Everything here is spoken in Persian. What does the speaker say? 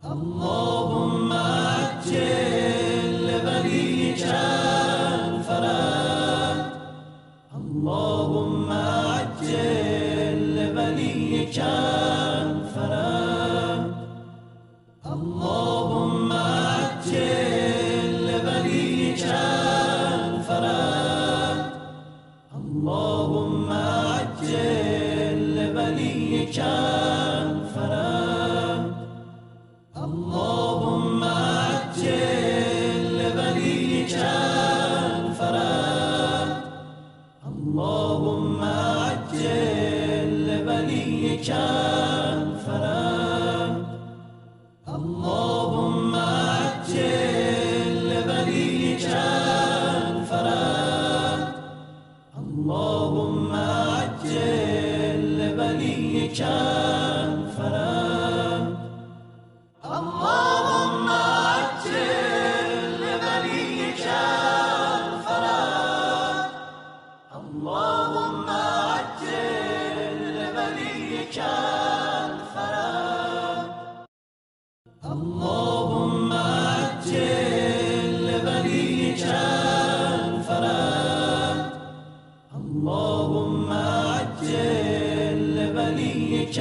اللهم عجل لوليك الفرج. اللهم عجل لوليك الفرج. اللهم عجل لوليك الفرج. اللهم عجل لوليك الفرج. اللهم عجل لوليك الفرج. اللهم عجل لوليك الفرج. اللهم عجل لوليك الفرج. اللهم عجل لوليك الفرج. اللهم عجل لوليك الفرج. اللهم عجل لوليك الفرج. اللهم عجل لوليك الفرج. اللهم عجل لوليك